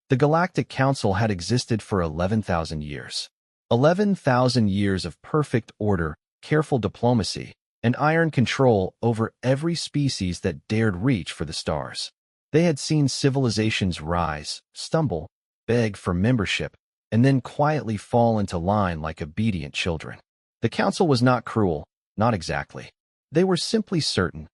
The Galactic Council had existed for 11,000 years. 11,000 years of perfect order, careful diplomacy, and iron control over every species that dared reach for the stars. They had seen civilizations rise, stumble, beg for membership, and then quietly fall into line like obedient children. The Council was not cruel, not exactly. They were simply certain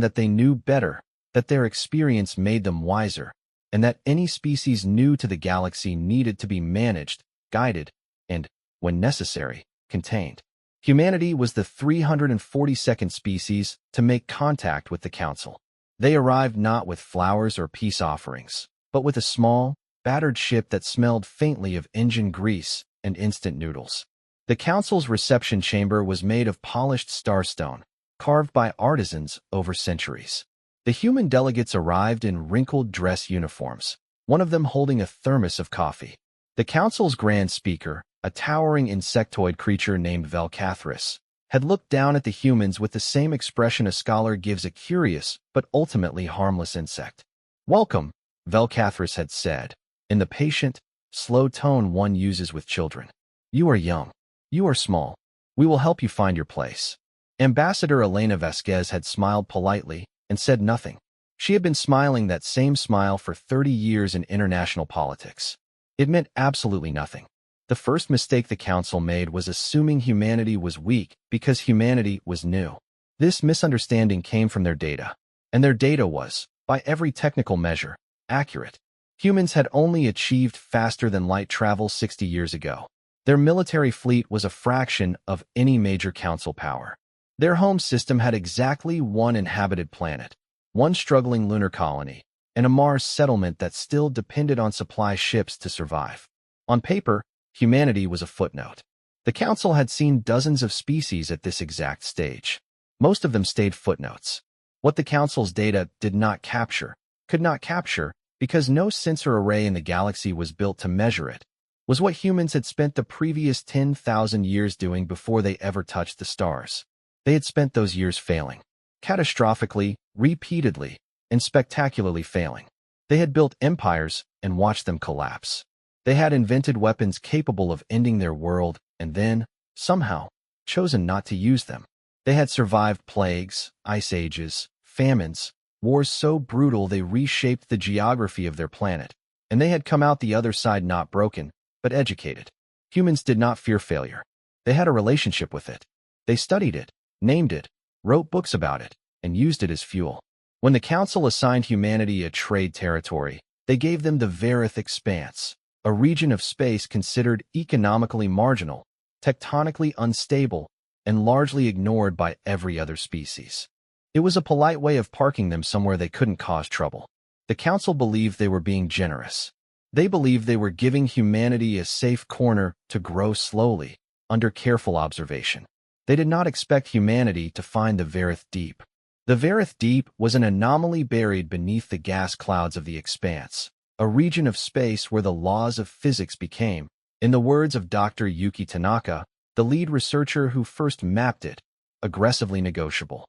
that they knew better, that their experience made them wiser, and that any species new to the galaxy needed to be managed, guided, and, when necessary, contained. Humanity was the 342nd species to make contact with the Council. They arrived not with flowers or peace offerings, but with a small, battered ship that smelled faintly of engine grease and instant noodles. The Council's reception chamber was made of polished starstone, carved by artisans over centuries. The human delegates arrived in wrinkled dress uniforms, one of them holding a thermos of coffee. The Council's grand speaker, a towering insectoid creature named Velcathris, had looked down at the humans with the same expression a scholar gives a curious but ultimately harmless insect. "Welcome," Velcathris had said, in the patient, slow tone one uses with children. "You are young. You are small. We will help you find your place." Ambassador Elena Vasquez had smiled politely and said nothing. She had been smiling that same smile for 30 years in international politics. It meant absolutely nothing. The first mistake the Council made was assuming humanity was weak because humanity was new. This misunderstanding came from their data, and their data was, by every technical measure, accurate. Humans had only achieved faster-than-light travel 60 years ago. Their military fleet was a fraction of any major Council power. Their home system had exactly one inhabited planet, one struggling lunar colony, and a Mars settlement that still depended on supply ships to survive. On paper, humanity was a footnote. The Council had seen dozens of species at this exact stage. Most of them stayed footnotes. What the Council's data did not capture, could not capture, because no sensor array in the galaxy was built to measure it, was what humans had spent the previous 10,000 years doing before they ever touched the stars. They had spent those years failing. Catastrophically, repeatedly, and spectacularly failing. They had built empires and watched them collapse. They had invented weapons capable of ending their world and then, somehow, chosen not to use them. They had survived plagues, ice ages, famines, wars so brutal they reshaped the geography of their planet, and they had come out the other side not broken, but educated. Humans did not fear failure. They had a relationship with it. They studied it, named it, wrote books about it, and used it as fuel. When the Council assigned humanity a trade territory, they gave them the Varith Expanse, a region of space considered economically marginal, tectonically unstable, and largely ignored by every other species. It was a polite way of parking them somewhere they couldn't cause trouble. The Council believed they were being generous. They believed they were giving humanity a safe corner to grow slowly, under careful observation. They did not expect humanity to find the Varith Deep. The Varith Deep was an anomaly buried beneath the gas clouds of the Expanse, a region of space where the laws of physics became, in the words of Dr. Yuki Tanaka, the lead researcher who first mapped it, aggressively negotiable.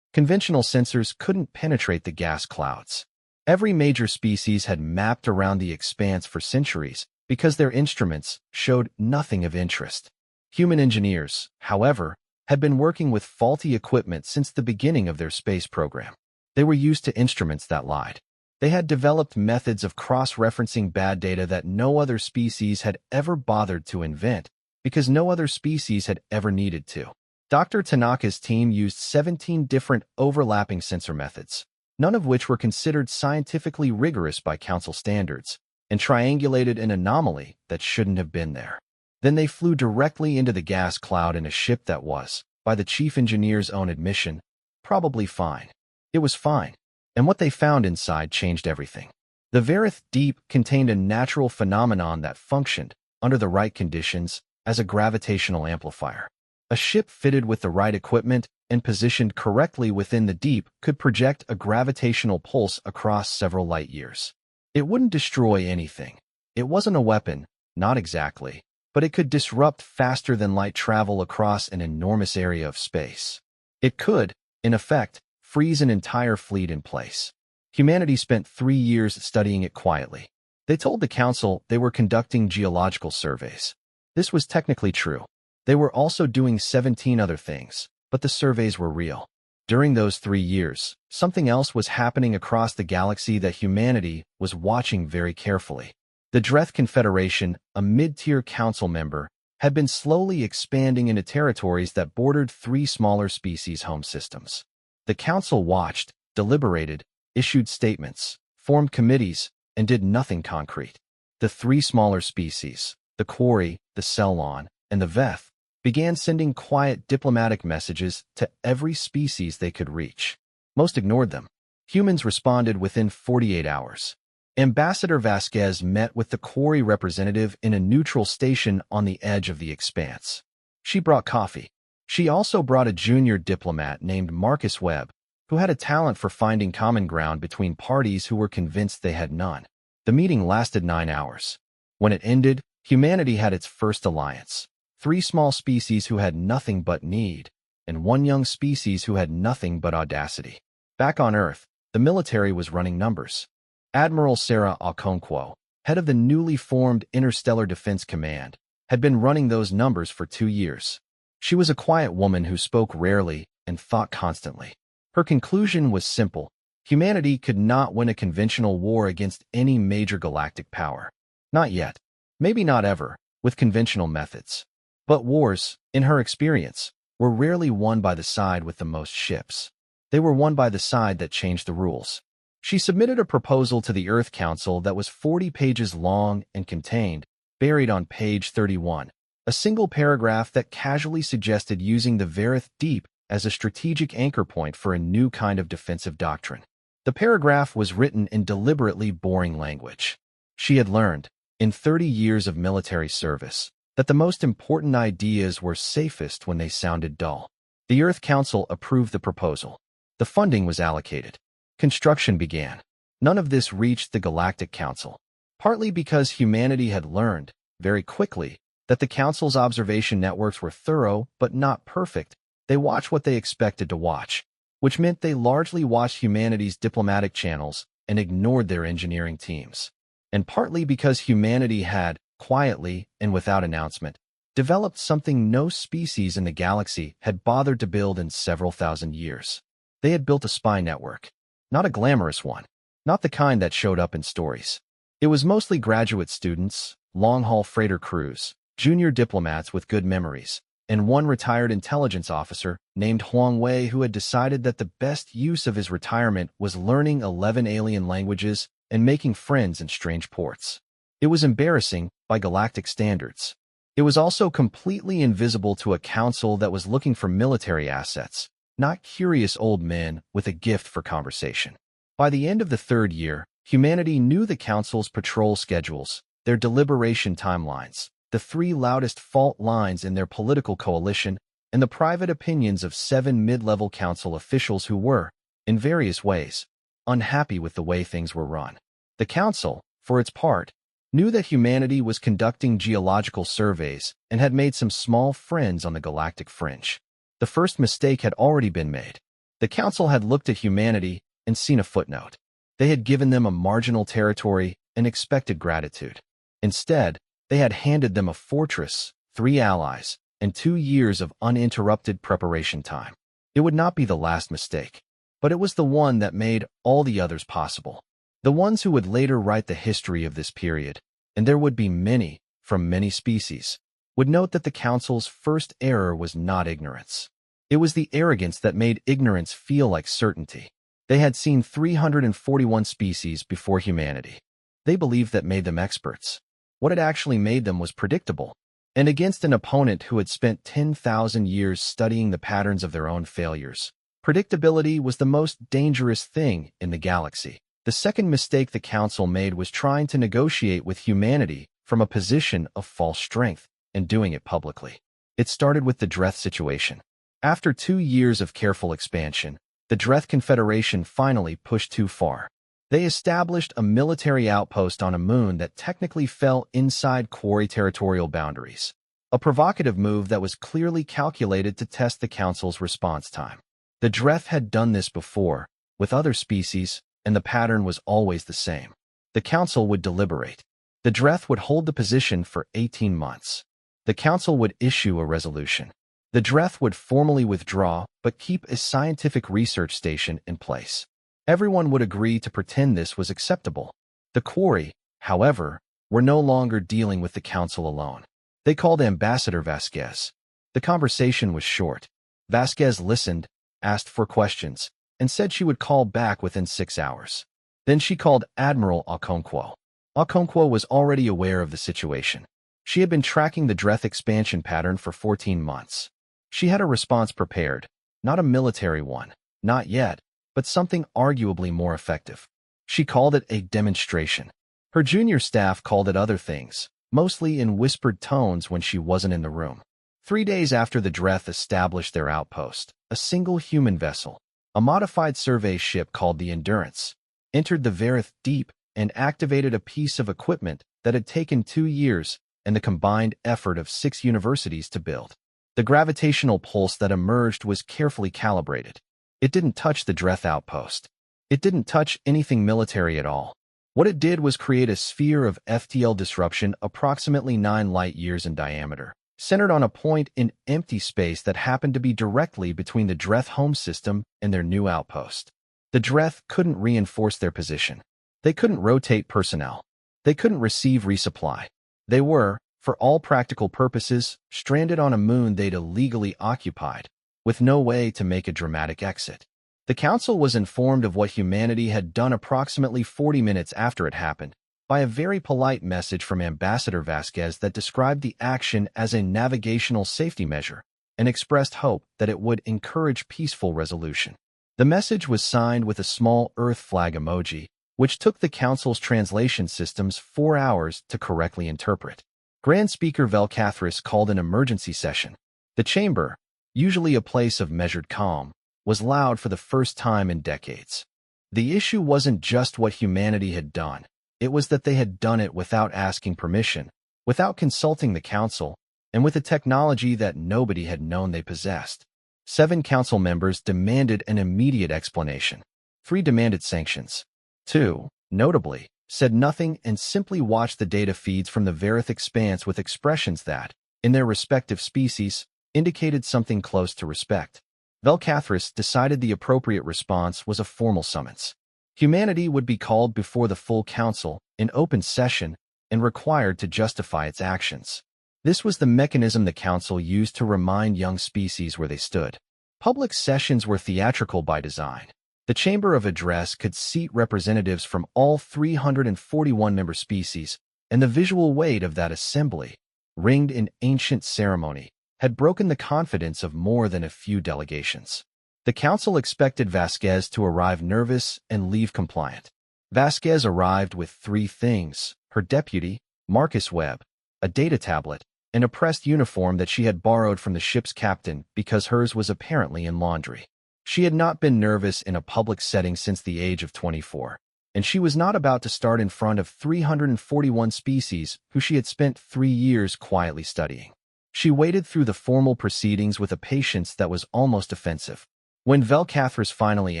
Conventional sensors couldn't penetrate the gas clouds. Every major species had mapped around the Expanse for centuries because their instruments showed nothing of interest. Human engineers, however, had been working with faulty equipment since the beginning of their space program. They were used to instruments that lied. They had developed methods of cross-referencing bad data that no other species had ever bothered to invent, because no other species had ever needed to. Dr. Tanaka's team used 17 different overlapping sensor methods, none of which were considered scientifically rigorous by Council standards, and triangulated an anomaly that shouldn't have been there. Then they flew directly into the gas cloud in a ship that was, by the chief engineer's own admission, probably fine. It was fine, and what they found inside changed everything. The Varith Deep contained a natural phenomenon that functioned, under the right conditions, as a gravitational amplifier. A ship fitted with the right equipment and positioned correctly within the deep could project a gravitational pulse across several light years. It wouldn't destroy anything. It wasn't a weapon, not exactly, but it could disrupt faster-than-light travel across an enormous area of space. It could, in effect, freeze an entire fleet in place. Humanity spent 3 years studying it quietly. They told the council they were conducting geological surveys. This was technically true. They were also doing 17 other things, but the surveys were real. During those 3 years, something else was happening across the galaxy that humanity was watching very carefully. The Dreth Confederation, a mid-tier council member, had been slowly expanding into territories that bordered 3 smaller species' home systems. The council watched, deliberated, issued statements, formed committees, and did nothing concrete. The 3 smaller species, the Quarry, the Cellon, and the Veth, began sending quiet diplomatic messages to every species they could reach. Most ignored them. Humans responded within 48 hours. Ambassador Vasquez met with the Quarry representative in a neutral station on the edge of the expanse. She brought coffee. She also brought a junior diplomat named Marcus Webb, who had a talent for finding common ground between parties who were convinced they had none. The meeting lasted 9 hours. When it ended, humanity had its first alliance. 3 small species who had nothing but need, and 1 young species who had nothing but audacity. Back on Earth, the military was running numbers. Admiral Sarah Okonkwo, head of the newly formed Interstellar Defense Command, had been running those numbers for 2 years. She was a quiet woman who spoke rarely and thought constantly. Her conclusion was simple. Humanity could not win a conventional war against any major galactic power. Not yet. Maybe not ever, with conventional methods. But wars, in her experience, were rarely won by the side with the most ships. They were won by the side that changed the rules. She submitted a proposal to the Earth Council that was 40 pages long and contained, buried on page 31, a single paragraph that casually suggested using the Verith Deep as a strategic anchor point for a new kind of defensive doctrine. The paragraph was written in deliberately boring language. She had learned, in 30 years of military service, that the most important ideas were safest when they sounded dull. The Earth Council approved the proposal. The funding was allocated. Construction began. None of this reached the Galactic Council, partly because humanity had learned, very quickly, that the Council's observation networks were thorough but not perfect. They watched what they expected to watch, which meant they largely watched humanity's diplomatic channels and ignored their engineering teams. And partly because humanity had, quietly and without announcement, developed something no species in the galaxy had bothered to build in several thousand years. They had built a spy network. Not a glamorous one. Not the kind that showed up in stories. It was mostly graduate students, long-haul freighter crews, junior diplomats with good memories, and 1 retired intelligence officer named Huang Wei who had decided that the best use of his retirement was learning 11 alien languages and making friends in strange ports. It was embarrassing by galactic standards. It was also completely invisible to a council that was looking for military assets, not curious old men with a gift for conversation. By the end of the 3rd year, humanity knew the council's patrol schedules, their deliberation timelines, the 3 loudest fault lines in their political coalition, and the private opinions of 7 mid-level council officials who were, in various ways, unhappy with the way things were run. The council, for its part, knew that humanity was conducting geological surveys and had made some small friends on the galactic fringe. The first mistake had already been made. The council had looked at humanity and seen a footnote. They had given them a marginal territory and expected gratitude. Instead, they had handed them a fortress, 3 allies, and 2 years of uninterrupted preparation time. It would not be the last mistake, but it was the one that made all the others possible. The ones who would later write the history of this period, and there would be many, from many species, would note that the Council's first error was not ignorance. It was the arrogance that made ignorance feel like certainty. They had seen 341 species before humanity. They believed that made them experts. What had actually made them was predictable, and against an opponent who had spent 10,000 years studying the patterns of their own failures. Predictability was the most dangerous thing in the galaxy. The second mistake the Council made was trying to negotiate with humanity from a position of false strength and doing it publicly. It started with the Dreth situation. After 2 years of careful expansion, the Dreth Confederation finally pushed too far. They established a military outpost on a moon that technically fell inside Quarry territorial boundaries, a provocative move that was clearly calculated to test the Council's response time. The Dreth had done this before, with other species, and the pattern was always the same. The council would deliberate. The Dreth would hold the position for 18 months. The council would issue a resolution. The Dreth would formally withdraw but keep a scientific research station in place. Everyone would agree to pretend this was acceptable. The Quarry, however, were no longer dealing with the council alone. They called Ambassador Vasquez. The conversation was short. Vasquez listened, asked for questions, and said she would call back within 6 hours. Then she called Admiral Okonkwo. Okonkwo was already aware of the situation. She had been tracking the Dreth expansion pattern for 14 months. She had a response prepared, not a military one, not yet, but something arguably more effective. She called it a demonstration. Her junior staff called it other things, mostly in whispered tones when she wasn't in the room. 3 days after the Dreth established their outpost, a single human vessel, a modified survey ship called the Endurance, entered the Varith Deep and activated a piece of equipment that had taken 2 years and the combined effort of 6 universities to build. The gravitational pulse that emerged was carefully calibrated. It didn't touch the Dreth outpost. It didn't touch anything military at all. What it did was create a sphere of FTL disruption approximately 9 light-years in diameter, centered on a point in empty space that happened to be directly between the Dreth home system and their new outpost. The Dreth couldn't reinforce their position. They couldn't rotate personnel. They couldn't receive resupply. They were, for all practical purposes, stranded on a moon they'd illegally occupied, with no way to make a dramatic exit. The council was informed of what humanity had done approximately 40 minutes after it happened, by a very polite message from Ambassador Vasquez that described the action as a navigational safety measure and expressed hope that it would encourage peaceful resolution. The message was signed with a small Earth flag emoji, which took the council's translation systems 4 hours to correctly interpret. Grand Speaker Velcathris called an emergency session. The chamber, usually a place of measured calm, was loud for the first time in decades. The issue wasn't just what humanity had done. It was that they had done it without asking permission, without consulting the council, and with a technology that nobody had known they possessed. 7 council members demanded an immediate explanation. 3 demanded sanctions. 2, notably, said nothing and simply watched the data feeds from the Varith expanse with expressions that, in their respective species, indicated something close to respect. Velcathris decided the appropriate response was a formal summons. Humanity would be called before the full council, in open session, and required to justify its actions. This was the mechanism the council used to remind young species where they stood. Public sessions were theatrical by design. The Chamber of Address could seat representatives from all 341 member species, and the visual weight of that assembly, ringed in ancient ceremony, had broken the confidence of more than a few delegations. The council expected Vasquez to arrive nervous and leave compliant. Vasquez arrived with 3 things: her deputy, Marcus Webb, a data tablet, and a pressed uniform that she had borrowed from the ship's captain because hers was apparently in laundry. She had not been nervous in a public setting since the age of 24, and she was not about to start in front of 341 species who she had spent 3 years quietly studying. She waded through the formal proceedings with a patience that was almost offensive. When Velcathris finally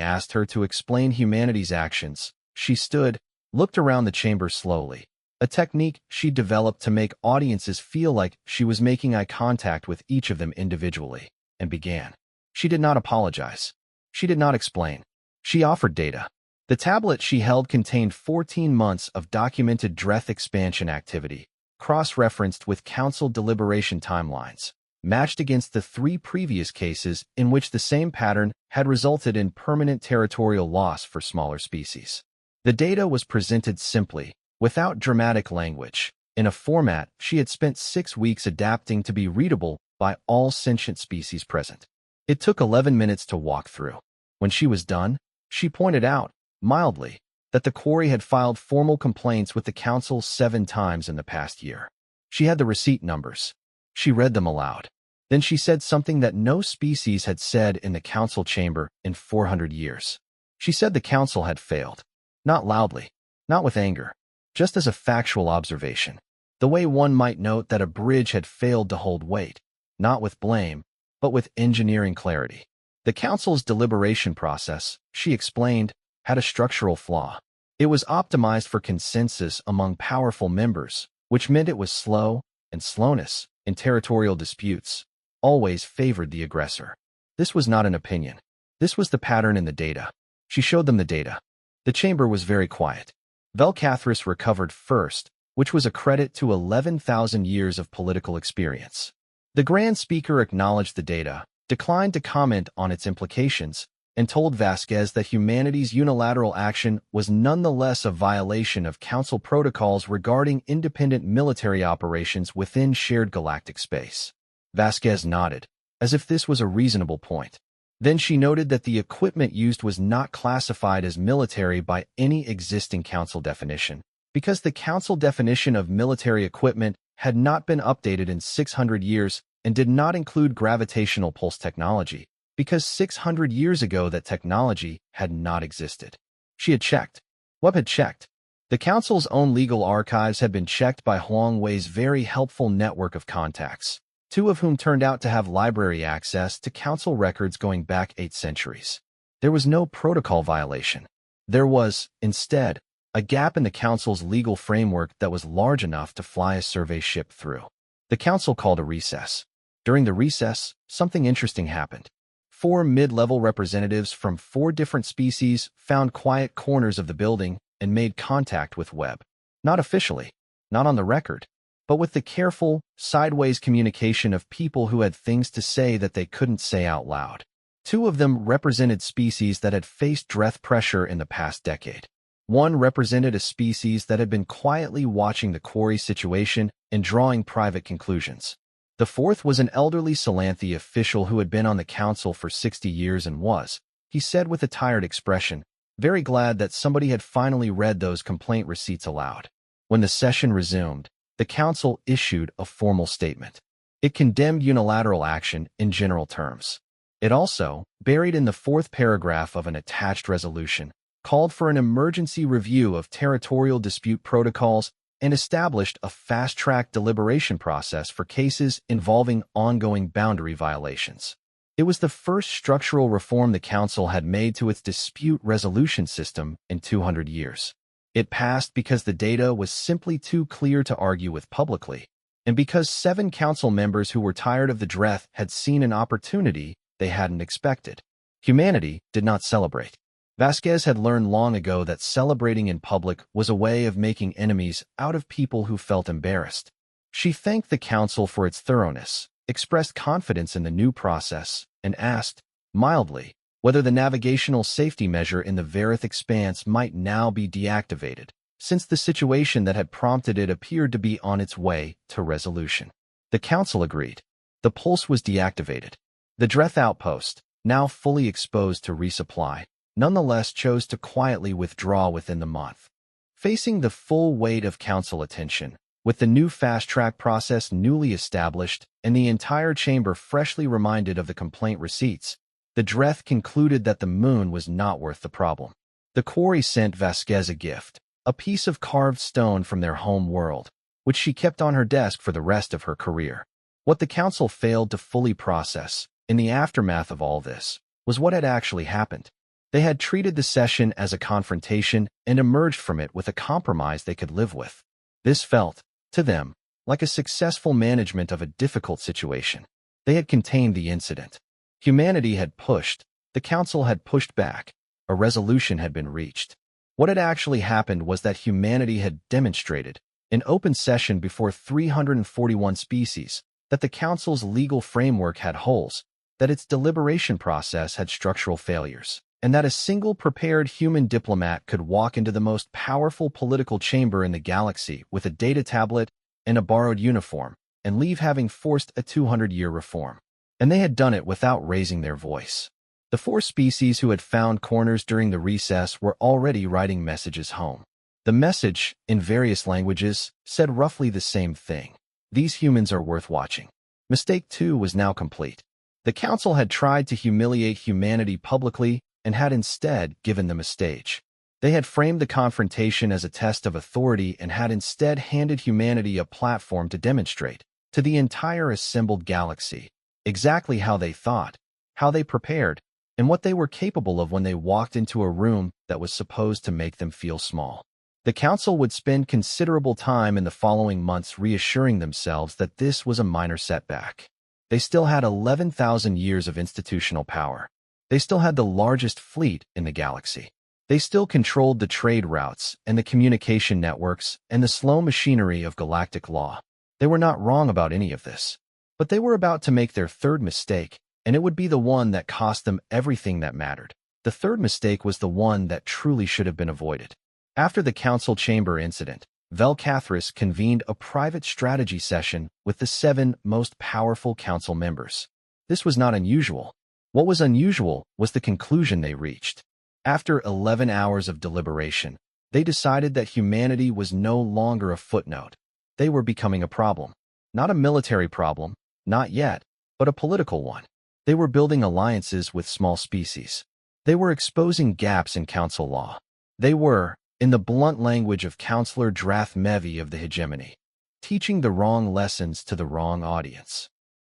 asked her to explain humanity's actions, she stood, looked around the chamber slowly, a technique she developed to make audiences feel like she was making eye contact with each of them individually, and began. She did not apologize. She did not explain. She offered data. The tablet she held contained 14 months of documented Dreth expansion activity, cross-referenced with council deliberation timelines, matched against the 3 previous cases in which the same pattern had resulted in permanent territorial loss for smaller species. The data was presented simply, without dramatic language, in a format she had spent 6 weeks adapting to be readable by all sentient species present. It took 11 minutes to walk through. When she was done, she pointed out, mildly, that the quarry had filed formal complaints with the council 7 times in the past year. She had the receipt numbers. She read them aloud. Then she said something that no species had said in the council chamber in 400 years. She said the council had failed. Not loudly, not with anger, just as a factual observation. The way one might note that a bridge had failed to hold weight, not with blame, but with engineering clarity. The council's deliberation process, she explained, had a structural flaw. It was optimized for consensus among powerful members, which meant it was slow, and slowness, in territorial disputes, always favored the aggressor. This was not an opinion. This was the pattern in the data. She showed them the data. The chamber was very quiet. Velcathris recovered first, which was a credit to 11,000 years of political experience. The Grand Speaker acknowledged the data, declined to comment on its implications, and told Vasquez that humanity's unilateral action was nonetheless a violation of Council protocols regarding independent military operations within shared galactic space. Vasquez nodded, as if this was a reasonable point. Then she noted that the equipment used was not classified as military by any existing Council definition, because the Council definition of military equipment had not been updated in 600 years and did not include gravitational pulse technology, because 600 years ago that technology had not existed. She had checked. Webb had checked. The Council's own legal archives had been checked by Huang Wei's very helpful network of contacts, two of whom turned out to have library access to Council records going back 8 centuries. There was no protocol violation. There was, instead, a gap in the Council's legal framework that was large enough to fly a survey ship through. The Council called a recess. During the recess, something interesting happened. 4 mid-level representatives from 4 different species found quiet corners of the building and made contact with Webb. Not officially, not on the record, but with the careful, sideways communication of people who had things to say that they couldn't say out loud. 2 of them represented species that had faced death pressure in the past decade. One represented a species that had been quietly watching the quarry situation and drawing private conclusions. The 4th was an elderly Salanthi official who had been on the Council for 60 years and was, he said with a tired expression, very glad that somebody had finally read those complaint receipts aloud. When the session resumed, the Council issued a formal statement. It condemned unilateral action in general terms. It also, buried in the 4th paragraph of an attached resolution, called for an emergency review of territorial dispute protocols and established a fast-track deliberation process for cases involving ongoing boundary violations. It was the first structural reform the Council had made to its dispute resolution system in 200 years. It passed because the data was simply too clear to argue with publicly, and because 7 Council members who were tired of the Dreth had seen an opportunity they hadn't expected. Humanity did not celebrate. Vasquez had learned long ago that celebrating in public was a way of making enemies out of people who felt embarrassed. She thanked the Council for its thoroughness, expressed confidence in the new process, and asked, mildly, whether the navigational safety measure in the Verith expanse might now be deactivated, since the situation that had prompted it appeared to be on its way to resolution. The Council agreed. The pulse was deactivated. The Dreth outpost, now fully exposed to resupply, nonetheless chose to quietly withdraw within the month. Facing the full weight of Council attention, with the new fast-track process newly established and the entire chamber freshly reminded of the complaint receipts, the Dreth concluded that the moon was not worth the problem. The quarry sent Vasquez a gift, a piece of carved stone from their home world, which she kept on her desk for the rest of her career. What the Council failed to fully process, in the aftermath of all this, was what had actually happened. They had treated the session as a confrontation and emerged from it with a compromise they could live with. This felt, to them, like a successful management of a difficult situation. They had contained the incident. Humanity had pushed, the Council had pushed back, a resolution had been reached. What had actually happened was that humanity had demonstrated, in open session before 341 species, that the Council's legal framework had holes, that its deliberation process had structural failures, and that a single prepared human diplomat could walk into the most powerful political chamber in the galaxy with a data tablet and a borrowed uniform, and leave having forced a 200-year reform. And they had done it without raising their voice. The 4 species who had found corners during the recess were already writing messages home. The message, in various languages, said roughly the same thing. These humans are worth watching. Mistake 2 was now complete. The Council had tried to humiliate humanity publicly and had instead given them a stage. They had framed the confrontation as a test of authority and had instead handed humanity a platform to demonstrate, to the entire assembled galaxy, exactly how they thought, how they prepared, and what they were capable of when they walked into a room that was supposed to make them feel small. The council would spend considerable time in the following months reassuring themselves that this was a minor setback. They still had 11,000 years of institutional power. They still had the largest fleet in the galaxy. They still controlled the trade routes and the communication networks and the slow machinery of galactic law. They were not wrong about any of this. But they were about to make their third mistake, and it would be the one that cost them everything that mattered. The third mistake was the one that truly should have been avoided. After the council chamber incident, Velcathris convened a private strategy session with the 7 most powerful council members. This was not unusual. What was unusual was the conclusion they reached. After 11 hours of deliberation, they decided that humanity was no longer a footnote. They were becoming a problem. Not a military problem, not yet, but a political one. They were building alliances with small species. They were exposing gaps in council law. They were, in the blunt language of Counselor Drathmevi of the hegemony, teaching the wrong lessons to the wrong audience.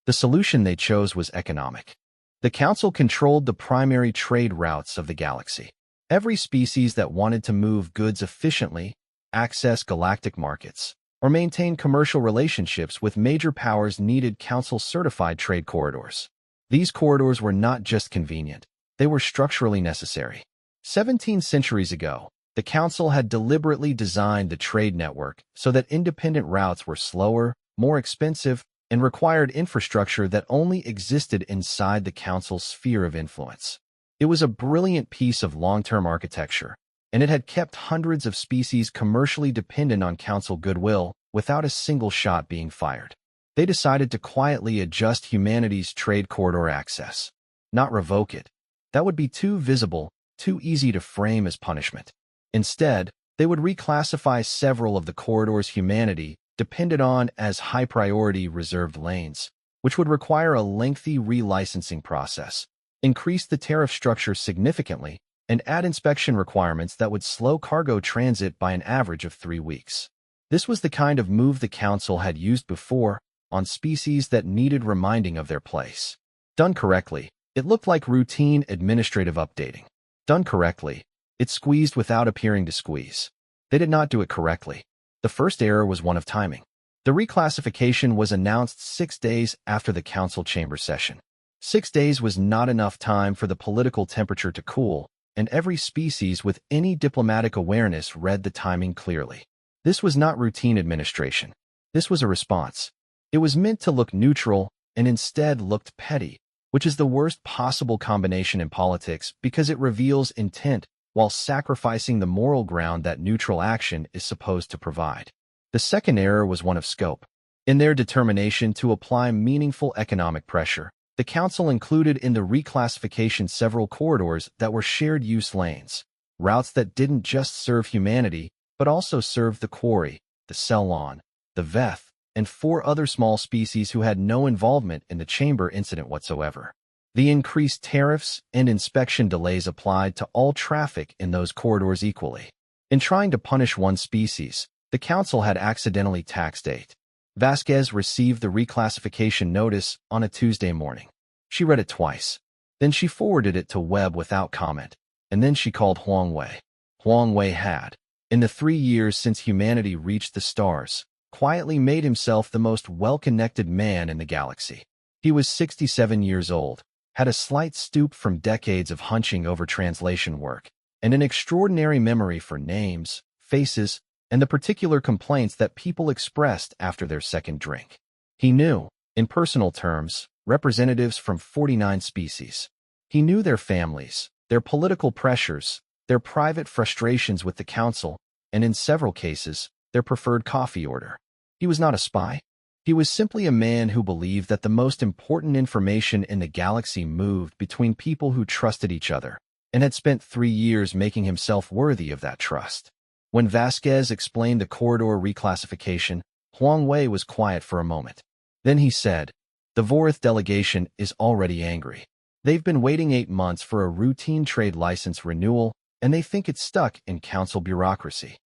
The solution they chose was economic. The council controlled the primary trade routes of the galaxy. Every species that wanted to move goods efficiently, access galactic markets, or maintain commercial relationships with major powers needed council-certified trade corridors. These corridors were not just convenient, they were structurally necessary. 17 centuries ago, the council had deliberately designed the trade network so that independent routes were slower, more expensive, and required infrastructure that only existed inside the council's sphere of influence. It was a brilliant piece of long-term architecture, and it had kept hundreds of species commercially dependent on council goodwill without a single shot being fired. They decided to quietly adjust humanity's trade corridor access, not revoke it. That would be too visible, too easy to frame as punishment. Instead, they would reclassify several of the corridors humanity depended on as high-priority reserved lanes, which would require a lengthy relicensing process, increase the tariff structure significantly, and add inspection requirements that would slow cargo transit by an average of 3 weeks. This was the kind of move the council had used before on species that needed reminding of their place. Done correctly, it looked like routine administrative updating. Done correctly, it squeezed without appearing to squeeze. They did not do it correctly. The first error was one of timing. The reclassification was announced 6 days after the council chamber session. 6 days was not enough time for the political temperature to cool, and every species with any diplomatic awareness read the timing clearly. This was not routine administration. This was a response. It was meant to look neutral and instead looked petty, which is the worst possible combination in politics because it reveals intent while sacrificing the moral ground that neutral action is supposed to provide. The second error was one of scope. In their determination to apply meaningful economic pressure, the council included in the reclassification several corridors that were shared-use lanes, routes that didn't just serve humanity, but also served the Quarry, the Cellon, the Veth, and 4 other small species who had no involvement in the chamber incident whatsoever. The increased tariffs and inspection delays applied to all traffic in those corridors equally. In trying to punish one species, the council had accidentally taxed 8. Vasquez received the reclassification notice on a Tuesday morning. She read it twice. Then she forwarded it to Webb without comment, and then she called Huang Wei. Huang Wei had, in the 3 years since humanity reached the stars, quietly made himself the most well-connected man in the galaxy. He was 67 years old, had a slight stoop from decades of hunching over translation work, and an extraordinary memory for names, faces, and the particular complaints that people expressed after their second drink. He knew, in personal terms, representatives from 49 species. He knew their families, their political pressures, their private frustrations with the council, and in several cases, their preferred coffee order. He was not a spy. He was simply a man who believed that the most important information in the galaxy moved between people who trusted each other, and had spent 3 years making himself worthy of that trust. When Vasquez explained the corridor reclassification, Huang Wei was quiet for a moment. Then he said, "The Vorith delegation is already angry. They've been waiting 8 months for a routine trade license renewal, and they think it's stuck in council bureaucracy."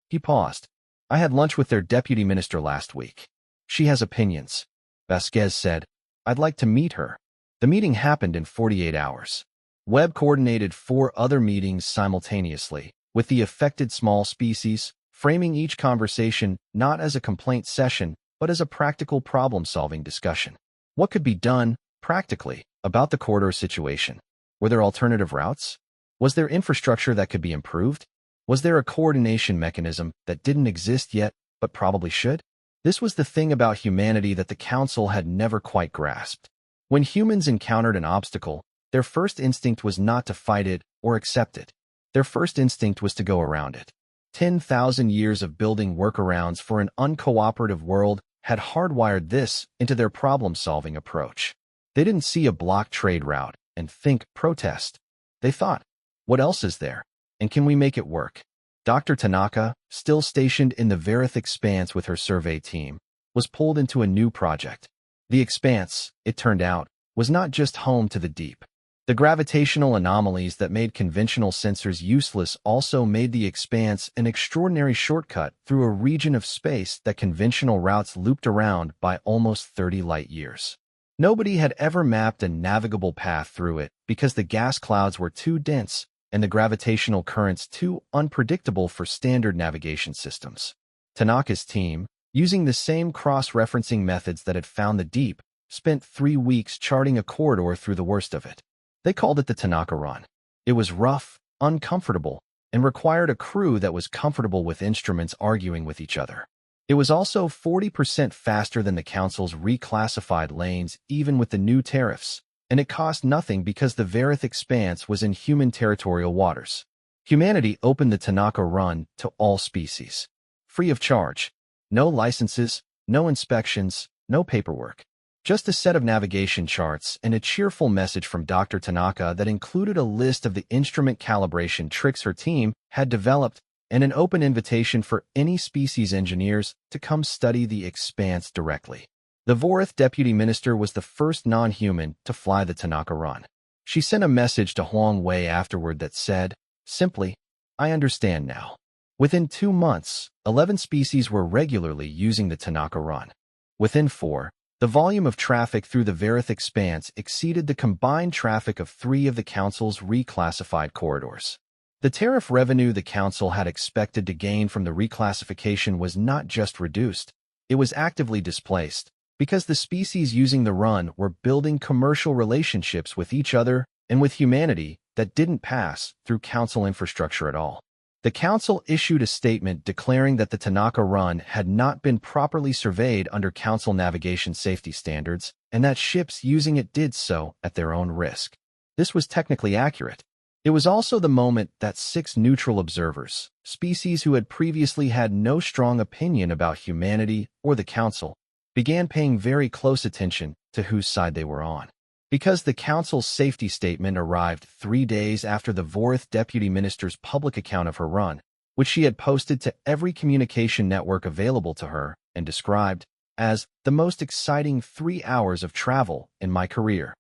He paused. "I had lunch with their deputy minister last week. She has opinions," Vasquez said. "I'd like to meet her." The meeting happened in 48 hours. Webb coordinated 4 other meetings simultaneously, with the affected small species, framing each conversation not as a complaint session, but as a practical problem-solving discussion. What could be done, practically, about the corridor situation? Were there alternative routes? Was there infrastructure that could be improved? Was there a coordination mechanism that didn't exist yet, but probably should? This was the thing about humanity that the Council had never quite grasped. When humans encountered an obstacle, their first instinct was not to fight it or accept it. Their first instinct was to go around it. 10,000 years of building workarounds for an uncooperative world had hardwired this into their problem-solving approach. They didn't see a block trade route and think protest. They thought, what else is there? And can we make it work? Dr. Tanaka, still stationed in the Verith Expanse with her survey team, was pulled into a new project. The Expanse, it turned out, was not just home to the deep. The gravitational anomalies that made conventional sensors useless also made the Expanse an extraordinary shortcut through a region of space that conventional routes looped around by almost 30 light-years. Nobody had ever mapped a navigable path through it because the gas clouds were too dense and the gravitational currents too unpredictable for standard navigation systems. Tanaka's team, using the same cross-referencing methods that had found the deep, spent 3 weeks charting a corridor through the worst of it. They called it the Tanaka Run. It was rough, uncomfortable, and required a crew that was comfortable with instruments arguing with each other. It was also 40% faster than the Council's reclassified lanes, even with the new tariffs, and it cost nothing because the Verith Expanse was in human territorial waters. Humanity opened the Tanaka Run to all species. Free of charge. No licenses, no inspections, no paperwork. Just a set of navigation charts and a cheerful message from Dr. Tanaka that included a list of the instrument calibration tricks her team had developed and an open invitation for any species engineers to come study the Expanse directly. The Vorith deputy minister was the first non-human to fly the Tanaka Run. She sent a message to Huang Wei afterward that said, simply, I understand now. Within 2 months, 11 species were regularly using the Tanaka Run. Within 4, the volume of traffic through the Verith Expanse exceeded the combined traffic of 3 of the Council's reclassified corridors. The tariff revenue the Council had expected to gain from the reclassification was not just reduced, it was actively displaced, because the species using the run were building commercial relationships with each other and with humanity that didn't pass through Council infrastructure at all. The Council issued a statement declaring that the Tanaka Run had not been properly surveyed under Council navigation safety standards, and that ships using it did so at their own risk. This was technically accurate. It was also the moment that 6 neutral observers, species who had previously had no strong opinion about humanity or the Council, began paying very close attention to whose side they were on. Because the Council's safety statement arrived 3 days after the Vorith deputy minister's public account of her run, which she had posted to every communication network available to her and described as the most exciting 3 hours of travel in my career.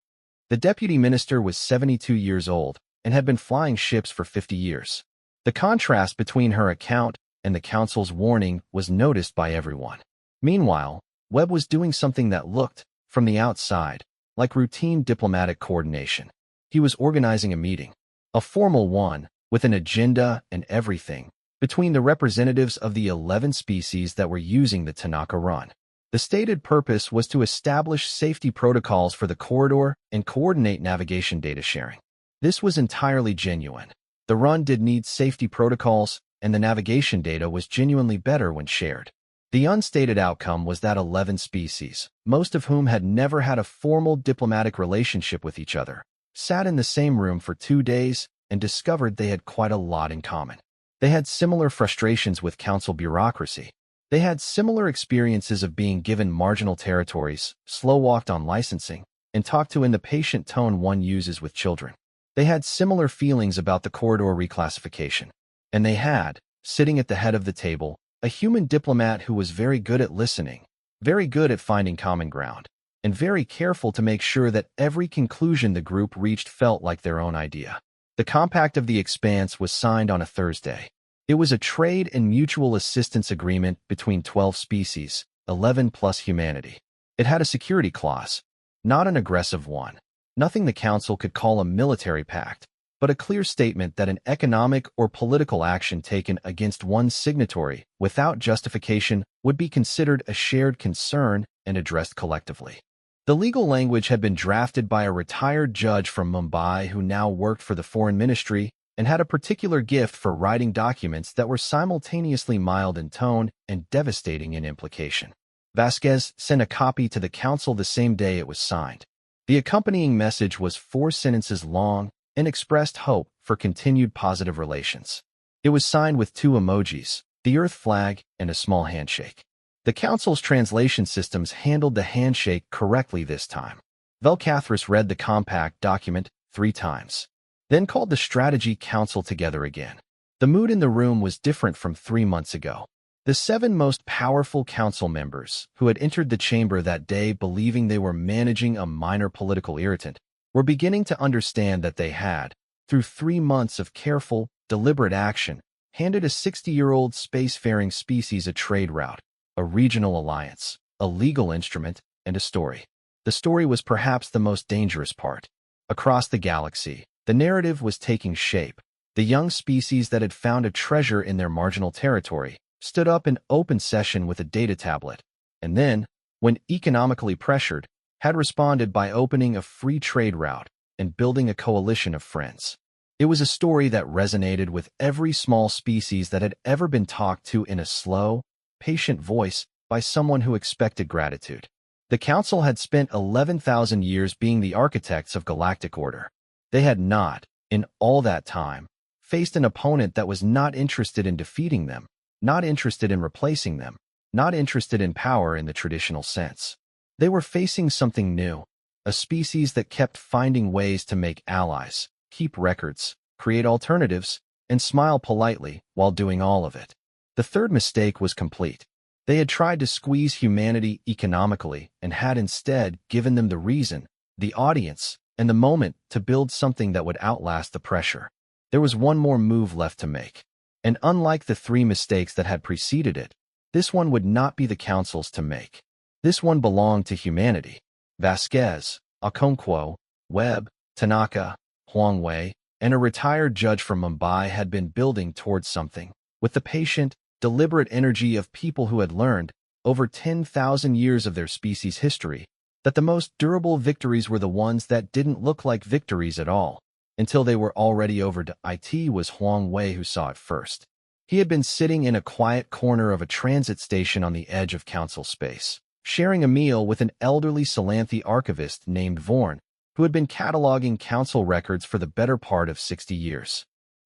The deputy minister was 72 years old and had been flying ships for 50 years. The contrast between her account and the Council's warning was noticed by everyone. Meanwhile, Webb was doing something that looked, from the outside, like routine diplomatic coordination. He was organizing a meeting, a formal one, with an agenda and everything, between the representatives of the 11 species that were using the Tanaka Run. The stated purpose was to establish safety protocols for the corridor and coordinate navigation data sharing. This was entirely genuine. The run did need safety protocols, and the navigation data was genuinely better when shared. The unstated outcome was that 11 species, most of whom had never had a formal diplomatic relationship with each other, sat in the same room for 2 days and discovered they had quite a lot in common. They had similar frustrations with Council bureaucracy. They had similar experiences of being given marginal territories, slow-walked on licensing, and talked to in the patient tone one uses with children. They had similar feelings about the corridor reclassification. And they had, sitting at the head of the table, a human diplomat who was very good at listening, very good at finding common ground, and very careful to make sure that every conclusion the group reached felt like their own idea. The Compact of the Expanse was signed on a Thursday. It was a trade and mutual assistance agreement between 12 species, 11 plus humanity. It had a security clause, not an aggressive one. Nothing the Council could call a military pact, but a clear statement that an economic or political action taken against one signatory without justification would be considered a shared concern and addressed collectively. The legal language had been drafted by a retired judge from Mumbai who now worked for the Foreign Ministry and had a particular gift for writing documents that were simultaneously mild in tone and devastating in implication. Vasquez sent a copy to the Council the same day it was signed. The accompanying message was 4 sentences long and expressed hope for continued positive relations. It was signed with 2 emojis, the Earth flag and a small handshake. The Council's translation systems handled the handshake correctly this time. Velcathris read the compact document 3 times, then called the Strategy Council together again. The mood in the room was different from 3 months ago. The 7 most powerful council members, who had entered the chamber that day believing they were managing a minor political irritant, were beginning to understand that they had, through 3 months of careful, deliberate action, handed a 60-year-old spacefaring species a trade route, a regional alliance, a legal instrument, and a story. The story was perhaps the most dangerous part. Across the galaxy, the narrative was taking shape. The young species that had found a treasure in their marginal territory stood up in open session with a data tablet, and then, when economically pressured, had responded by opening a free trade route and building a coalition of friends. It was a story that resonated with every small species that had ever been talked to in a slow, patient voice by someone who expected gratitude. The Council had spent 11,000 years being the architects of galactic order. They had not, in all that time, faced an opponent that was not interested in defeating them, not interested in replacing them, not interested in power in the traditional sense. They were facing something new, a species that kept finding ways to make allies, keep records, create alternatives, and smile politely while doing all of it. The third mistake was complete. They had tried to squeeze humanity economically and had instead given them the reason, the audience, and the moment to build something that would outlast the pressure. There was one more move left to make. And unlike the 3 mistakes that had preceded it, this one would not be the Council's to make. This one belonged to humanity. Vasquez, Okonkwo, Webb, Tanaka, Huangwei, and a retired judge from Mumbai had been building towards something, with the patient, deliberate energy of people who had learned, over 10,000 years of their species' history, that the most durable victories were the ones that didn't look like victories at all, until they were already over. It was Huangwei who saw it first. He had been sitting in a quiet corner of a transit station on the edge of Council space, sharing a meal with an elderly Salanthi archivist named Vorn, who had been cataloging Council records for the better part of 60 years.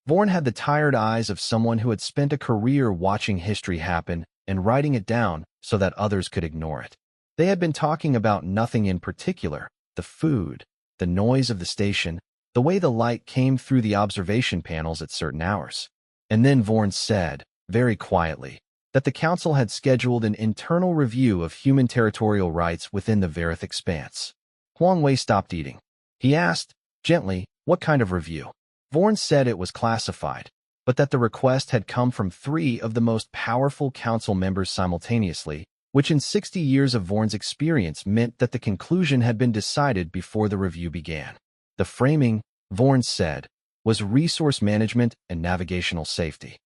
Vorn had the tired eyes of someone who had spent a career watching history happen and writing it down so that others could ignore it. They had been talking about nothing in particular: the food, the noise of the station, the way the light came through the observation panels at certain hours. And then Vorn said, very quietly, that the Council had scheduled an internal review of human territorial rights within the Varith expanse. Huangwei stopped eating. He asked, gently, what kind of review? Vorn said it was classified, but that the request had come from 3 of the most powerful Council members simultaneously, which in 60 years of Vorn's experience meant that the conclusion had been decided before the review began. The framing, Vorn said, was resource management and navigational safety.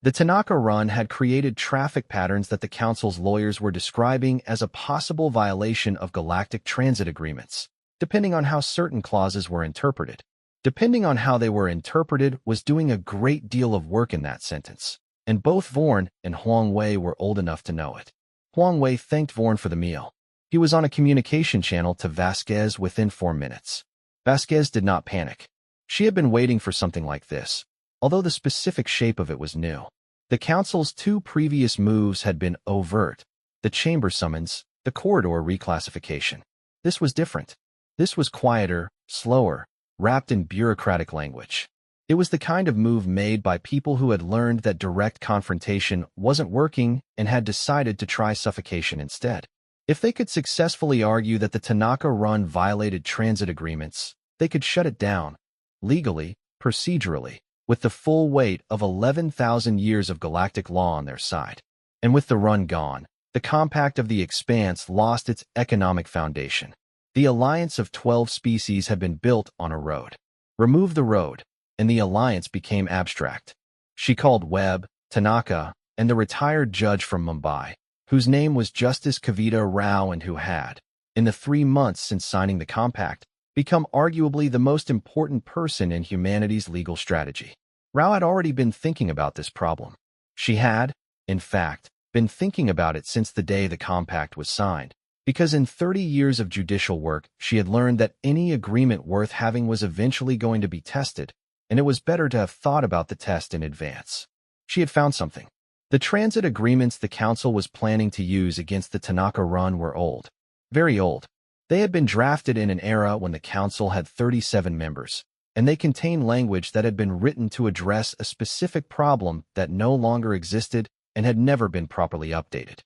The Tanaka run had created traffic patterns that the Council's lawyers were describing as a possible violation of galactic transit agreements, depending on how certain clauses were interpreted. Depending on how they were interpreted was doing a great deal of work in that sentence, and both Vorn and Huangwei were old enough to know it. Huangwei thanked Vorn for the meal. He was on a communication channel to Vasquez within 4 minutes. Vasquez did not panic. She had been waiting for something like this, although the specific shape of it was new. The Council's 2 previous moves had been overt: the chamber summons, the corridor reclassification. This was different. This was quieter, slower, wrapped in bureaucratic language. It was the kind of move made by people who had learned that direct confrontation wasn't working and had decided to try suffocation instead. If they could successfully argue that the Tanaka run violated transit agreements, they could shut it down, legally, procedurally, with the full weight of 11,000 years of galactic law on their side. And with the run gone, the compact of the expanse lost its economic foundation. The alliance of 12 species had been built on a road. Remove the road, and the alliance became abstract. She called Webb, Tanaka, and the retired judge from Mumbai, whose name was Justice Kavita Rao and who had, in the 3 months since signing the compact, become arguably the most important person in humanity's legal strategy. Rao had already been thinking about this problem. She had, in fact, been thinking about it since the day the compact was signed, because in 30 years of judicial work, she had learned that any agreement worth having was eventually going to be tested, and it was better to have thought about the test in advance. She had found something. The transit agreements the council was planning to use against the Tanaka run were old. Very old. They had been drafted in an era when the council had 37 members, and they contained language that had been written to address a specific problem that no longer existed and had never been properly updated.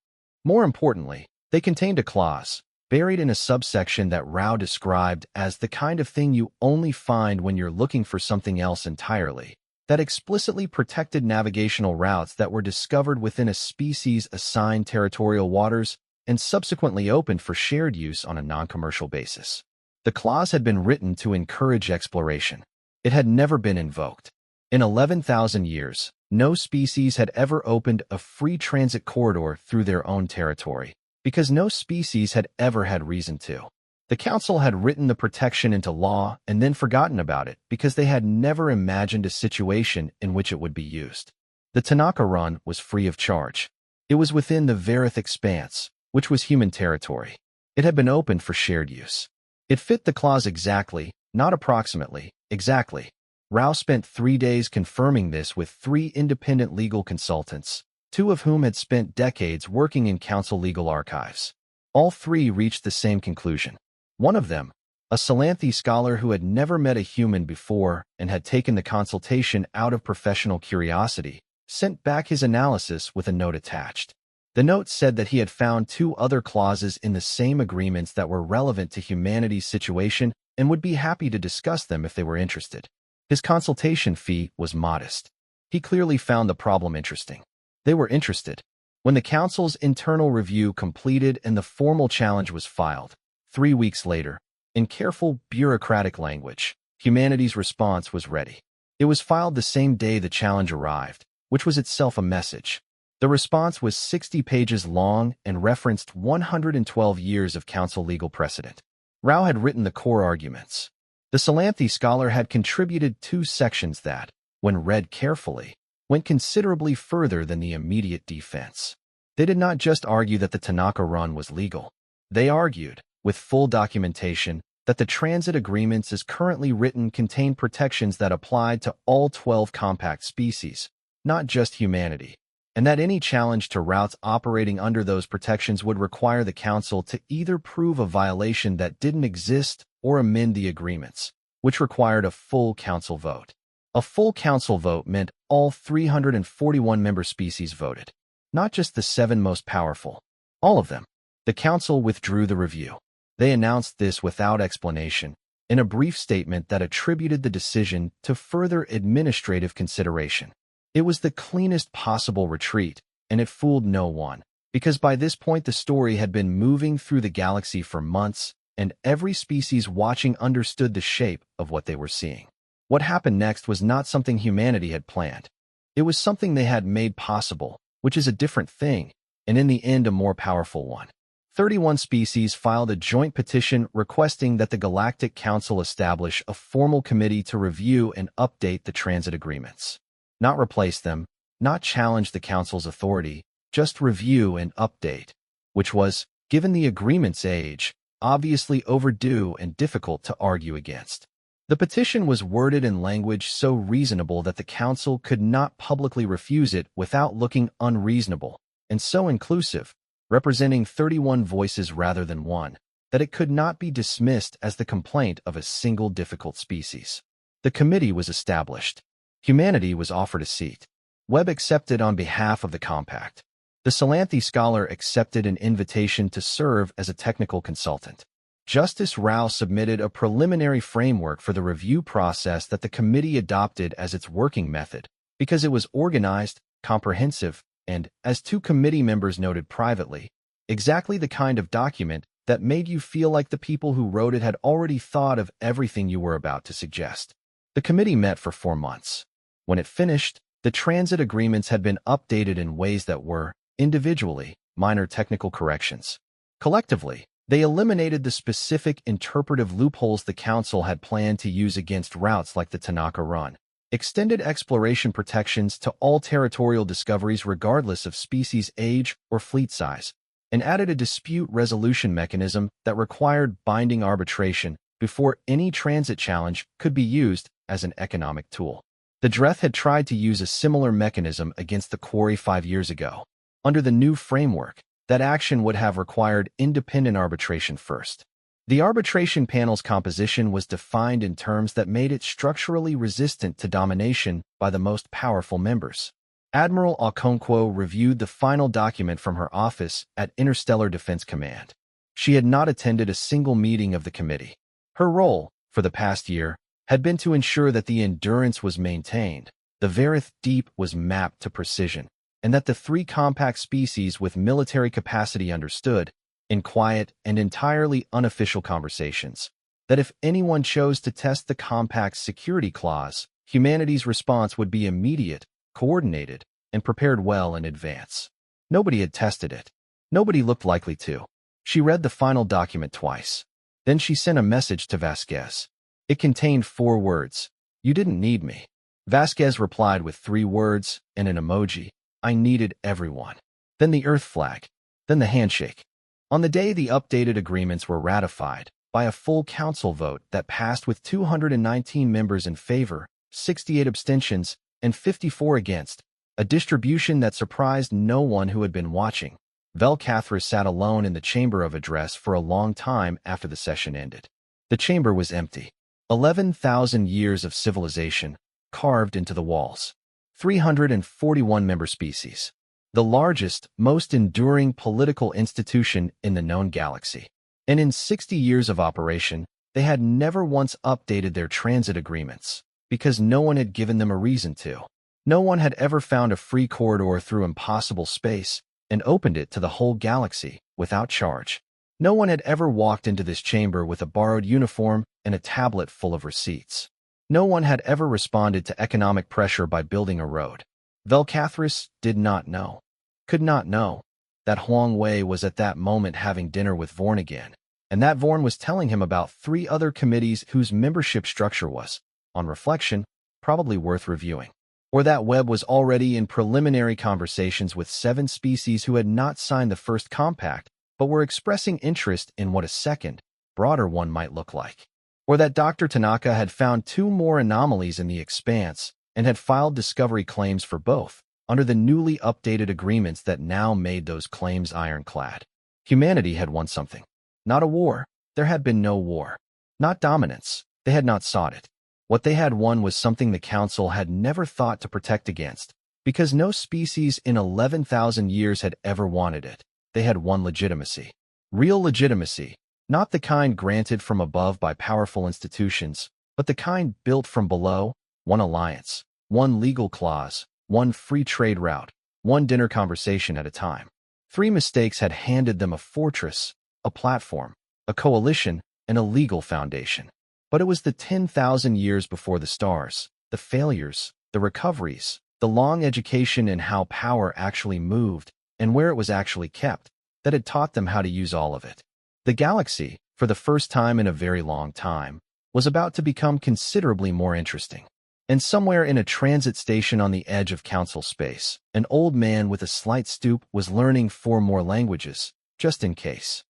More importantly, they contained a clause, buried in a subsection that Rao described as the kind of thing you only find when you're looking for something else entirely, that explicitly protected navigational routes that were discovered within a species' assigned territorial waters and subsequently opened for shared use on a non-commercial basis. The clause had been written to encourage exploration. It had never been invoked. In 11,000 years, no species had ever opened a free transit corridor through their own territory, because no species had ever had reason to. The council had written the protection into law and then forgotten about it because they had never imagined a situation in which it would be used. The Tanaka run was free of charge. It was within the Varith expanse, which was human territory. It had been opened for shared use. It fit the clause exactly, not approximately, exactly. Rao spent 3 days confirming this with 3 independent legal consultants, 2 of whom had spent decades working in council legal archives. All 3 reached the same conclusion. One of them, a Salanthi scholar who had never met a human before and had taken the consultation out of professional curiosity, sent back his analysis with a note attached. The note said that he had found 2 other clauses in the same agreements that were relevant to humanity's situation and would be happy to discuss them if they were interested. His consultation fee was modest. He clearly found the problem interesting. They were interested. When the council's internal review completed and the formal challenge was filed, 3 weeks later, in careful bureaucratic language, humanity's response was ready. It was filed the same day the challenge arrived, which was itself a message. The response was 60 pages long and referenced 112 years of council legal precedent. Rao had written the core arguments. The Salanthi scholar had contributed 2 sections that, when read carefully, went considerably further than the immediate defense. They did not just argue that the Tanaka run was legal. They argued, with full documentation, that the transit agreements as currently written contain protections that applied to all 12 compact species, not just humanity, and that any challenge to routes operating under those protections would require the council to either prove a violation that didn't exist or amend the agreements, which required a full council vote. A full council vote meant all 341 member species voted, not just the 7 most powerful. All of them. The council withdrew the review. They announced this without explanation, in a brief statement that attributed the decision to further administrative consideration. It was the cleanest possible retreat, and it fooled no one, because by this point the story had been moving through the galaxy for months, and every species watching understood the shape of what they were seeing. What happened next was not something humanity had planned. It was something they had made possible, which is a different thing, and in the end a more powerful one. 31 species filed a joint petition requesting that the Galactic Council establish a formal committee to review and update the transit agreements. Not replace them, not challenge the Council's authority, just review and update, which was, given the agreement's age, obviously overdue and difficult to argue against. The petition was worded in language so reasonable that the Council could not publicly refuse it without looking unreasonable, and so inclusive, representing 31 voices rather than 1, that it could not be dismissed as the complaint of a single difficult species. The committee was established. Humanity was offered a seat. Webb accepted on behalf of the compact. The Salanthi scholar accepted an invitation to serve as a technical consultant. Justice Rao submitted a preliminary framework for the review process that the committee adopted as its working method, because it was organized, comprehensive, and, as 2 committee members noted privately, exactly the kind of document that made you feel like the people who wrote it had already thought of everything you were about to suggest. The committee met for 4 months. When it finished, the transit agreements had been updated in ways that were, individually, minor technical corrections. Collectively, they eliminated the specific interpretive loopholes the Council had planned to use against routes like the Tanaka Run, extended exploration protections to all territorial discoveries regardless of species age or fleet size, and added a dispute resolution mechanism that required binding arbitration before any transit challenge could be used as an economic tool. The Dreth had tried to use a similar mechanism against the Quarry 5 years ago. Under the new framework, that action would have required independent arbitration first. The arbitration panel's composition was defined in terms that made it structurally resistant to domination by the most powerful members. Admiral Okonkwo reviewed the final document from her office at Interstellar Defense Command. She had not attended a single meeting of the committee. Her role, for the past year, had been to ensure that the endurance was maintained, the Varith Deep was mapped to precision, and that the 3 compact species with military capacity understood, in quiet and entirely unofficial conversations, that if anyone chose to test the compact's security clause, humanity's response would be immediate, coordinated, and prepared well in advance. Nobody had tested it. Nobody looked likely to. She read the final document twice. Then she sent a message to Vasquez. It contained 4 words. "You didn't need me." Vasquez replied with 3 words and an emoji. "I needed everyone." Then the Earth flag. Then the handshake. On the day the updated agreements were ratified, by a full council vote that passed with 219 members in favor, 68 abstentions, and 54 against, a distribution that surprised no one who had been watching, Velcathra sat alone in the chamber of address for a long time after the session ended. The chamber was empty. 11,000 years of civilization carved into the walls. 341 member species. The largest, most enduring political institution in the known galaxy. And in 60 years of operation, they had never once updated their transit agreements, because no one had given them a reason to. No one had ever found a free corridor through impossible space and opened it to the whole galaxy without charge. No one had ever walked into this chamber with a borrowed uniform and a tablet full of receipts. No one had ever responded to economic pressure by building a road. Velcathris did not know. Could not know that Huang Wei was at that moment having dinner with Vorn again, and that Vorn was telling him about 3 other committees whose membership structure was, on reflection, probably worth reviewing. Or that Webb was already in preliminary conversations with 7 species who had not signed the first compact, but were expressing interest in what a second, broader one might look like. Or that Dr. Tanaka had found 2 more anomalies in the expanse and had filed discovery claims for both, under the newly updated agreements that now made those claims ironclad. Humanity had won something. Not a war. There had been no war. Not dominance. They had not sought it. What they had won was something the Council had never thought to protect against, because no species in 11,000 years had ever wanted it. They had won legitimacy. Real legitimacy, not the kind granted from above by powerful institutions, but the kind built from below, one alliance, one legal clause, one free trade route, one dinner conversation at a time. 3 mistakes had handed them a fortress, a platform, a coalition, and a legal foundation. But it was the 10,000 years before the stars, the failures, the recoveries, the long education in how power actually moved and where it was actually kept, that had taught them how to use all of it. The galaxy, for the first time in a very long time, was about to become considerably more interesting. And somewhere in a transit station on the edge of council space, an old man with a slight stoop was learning 4 more languages, just in case.